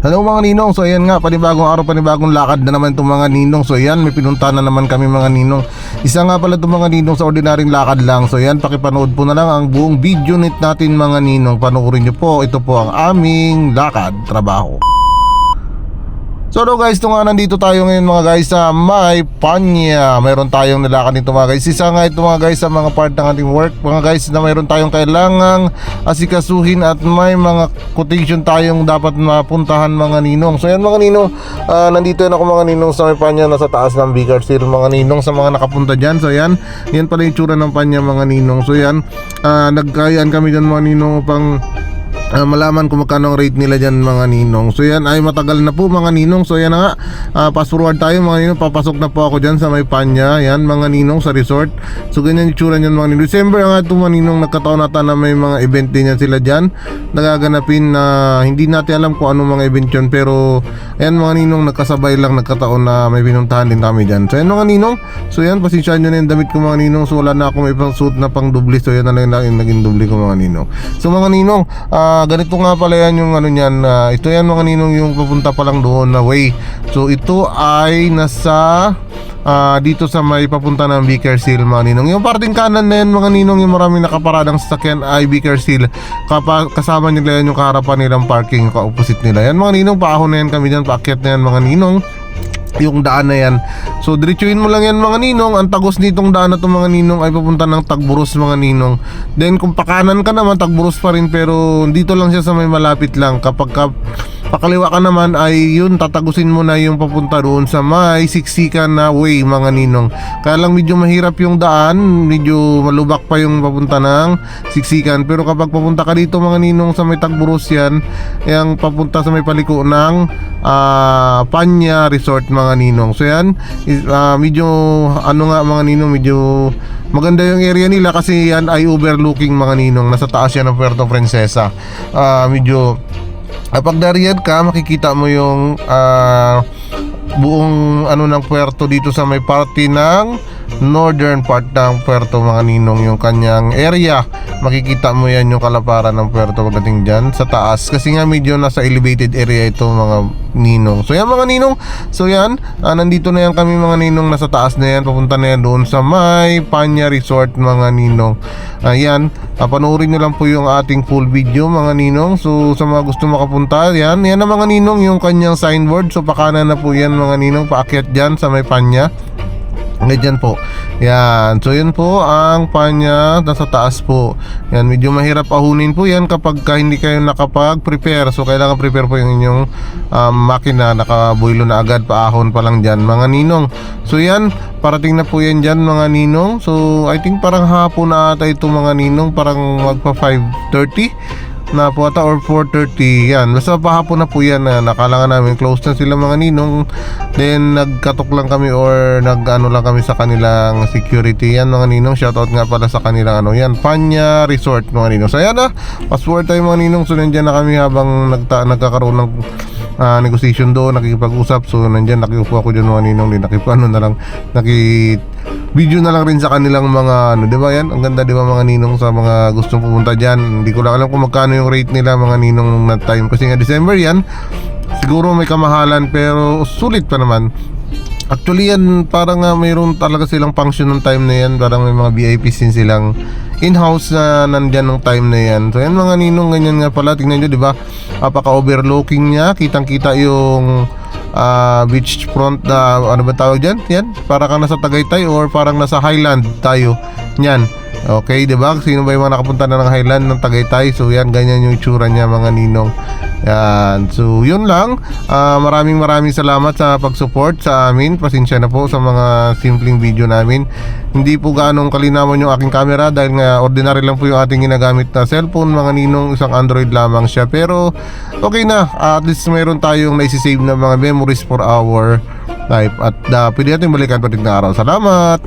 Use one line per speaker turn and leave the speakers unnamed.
Hello mga ninong, so ayan nga, panibagong araw, panibagong lakad na naman itong mga ninong. So ayan, may pinunta na naman kami mga ninong. Isa nga pala itong mga ninong sa ordinaryong lakad lang. So ayan, pakipanood po na lang ang buong video natin mga ninong. Panoorin nyo po, ito po ang aming lakad, trabaho. So hello guys, ito nga nandito tayo ngayon mga guys sa May Panya. Mayroon tayong nilakad nito mga guys. Isa nga ito mga guys sa mga part ng ating work mga guys, na mayroon tayong kailangang asikasuhin at may mga quotation tayong dapat mapuntahan mga ninong. So yan mga ninong, nandito yan ako mga ninong sa May Panya, nasa taas ng Bigard Seal mga ninong sa mga nakapunta dyan. So yan pala yung tsura ng Panya mga ninong. So yan, nagkayaan kami dyan mga ninong upang malaman kung magkano ang rate nila dyan mga ninong. So yan ay matagal na po mga ninong. So yan na nga, fast forward tayo mga ninong. Papasok na po ako dyan sa May Panya. Yan mga ninong sa resort. So ganyan yung tsura nyan mga ninong. December nga ito mga ninong, nagkataon nata na may mga event din yan sila dyan nagaganapin na hindi natin alam kung anong mga event yun. Pero yan mga ninong, nagkasabay lang, nagkataon na may pinuntahan din kami dyan. So yan mga ninong, so yan, pasensyahan nyo na yung damit ko mga ninong. So wala na ako may pang suit na pang dubli. So yan na lang yung naging dubli ko mga ninong. So mga ninong, ganito nga pala yan yung ano nyan, ito yan mga ninong yung papunta pa lang doon na way. So ito ay nasa dito sa may papunta ng Bigard Seal mga ninong. Yung parting kanan na yan mga ninong, yung maraming nakaparadang sasakyan ay Bigard Seal. Kasama nila yan yung kaharapan nilang parking, ka-opposite nila. Yan mga ninong, paahon na yan kami dyan, paakyat na yan mga ninong, yung daan na yan. So diretsuhin mo lang yan mga ninong. Ang tagos nitong daan na to mga ninong ay papunta ng Tagburos mga ninong. Then kung pakanan ka naman, Tagburos pa rin, pero dito lang siya sa may malapit lang. Kapag pakaliwa ka naman ay yun, tatagusin mo na yung papunta doon sa may siksikan na way mga ninong. Kaya lang medyo mahirap yung daan, medyo malubak pa yung papunta ng siksikan. Pero kapag papunta ka dito mga ninong sa may Tagburos yan, yung papunta sa may paliko ng Panya Resort mga ninong. So yan, medyo ano nga mga ninong, medyo maganda yung area nila kasi yan ay overlooking mga ninong. Nasa taas yan ng Puerto Princesa. Medyo kapag dariyan ka, makikita mo yung buong ano ng puerto dito sa may party ng northern part ng puerto mga ninong, yung kanyang area. Makikita mo yan yung kalaparan ng puerto pagdating dyan sa taas, kasi nga medyo nasa elevated area ito mga ninong. So yan mga ninong, so yan, nandito na yan kami mga ninong, nasa taas na yan, papunta na yan doon sa May Panya Resort mga ninong. Ayan, panoorin nyo lang po yung ating full video mga ninong. So sa mga gusto makapunta, yan na mga ninong yung kanyang signboard. So pakanan na po yan mga ninong, paakyat dyan sa May Panya. Ganyan po. Yan. So yun po ang Panya, nasa taas po. Yan, medyo mahirap ahunin po yan kapag hindi kayo nakapag-prepare. So kailangan prepare po yung inyong makina, nakabuilo na agad, paahon pa lang dyan mga ninong. So yan, parating na po yan dyan mga ninong. So I think parang hapon na ata ito mga ninong, parang magpa 5:30 na po ata or 4:30 yan. Basta pahapon na po yan, nakala namin close na sila mga ninong. Then nagkatok lang kami or nag-ano lang kami sa kanilang security yan mga ninong. Shoutout nga pala sa kanilang ano yan, Panya Resort mga ninong. So ayan na, password tayo mga ninong. So nandyan na kami habang nagkakaroon ng negotiation doon, nakikipag-usap. So nandyan, nakiupo ako dyan mga ninong. Nakipano na lang, video na lang rin sa kanilang mga ano, di ba yan? Ang ganda di ba mga ninong, sa mga gustong pumunta dyan. Hindi ko lang alam kung magkano yung rate nila mga ninong nung that time, kasi nga December yan. Siguro may kamahalan pero sulit pa naman. Actually yan, parang mayroon talaga silang function ng time na yan. Parang may mga VIPs din silang in-house na nandyan ng time na yan. So yan mga ninong, ganyan nga pala. Tingnan nyo di ba, napaka-overlooking niya. Kitang-kita yung beach front na ano ba tawag dyan? Yan, para kang nasa Tagaytay or parang nasa Highland tayo. Yan. Okay, di ba? Sino ba yung mga nakapunta na ng Highland ng Tagaytay? So yan, ganyan yung itsura niya mga ninong. Yan. So yun lang. Maraming salamat sa pag-support sa amin. Pasensya na po sa mga simpleng video namin. Hindi po ganong kalinawan yung aking camera dahil nga ordinary lang po yung ating ginagamit na cellphone mga ninong. Isang Android lamang siya. Pero okay na. At least mayroon tayong naisisave na mga memories for our life. At pwede natin balikan patig na araw. Salamat!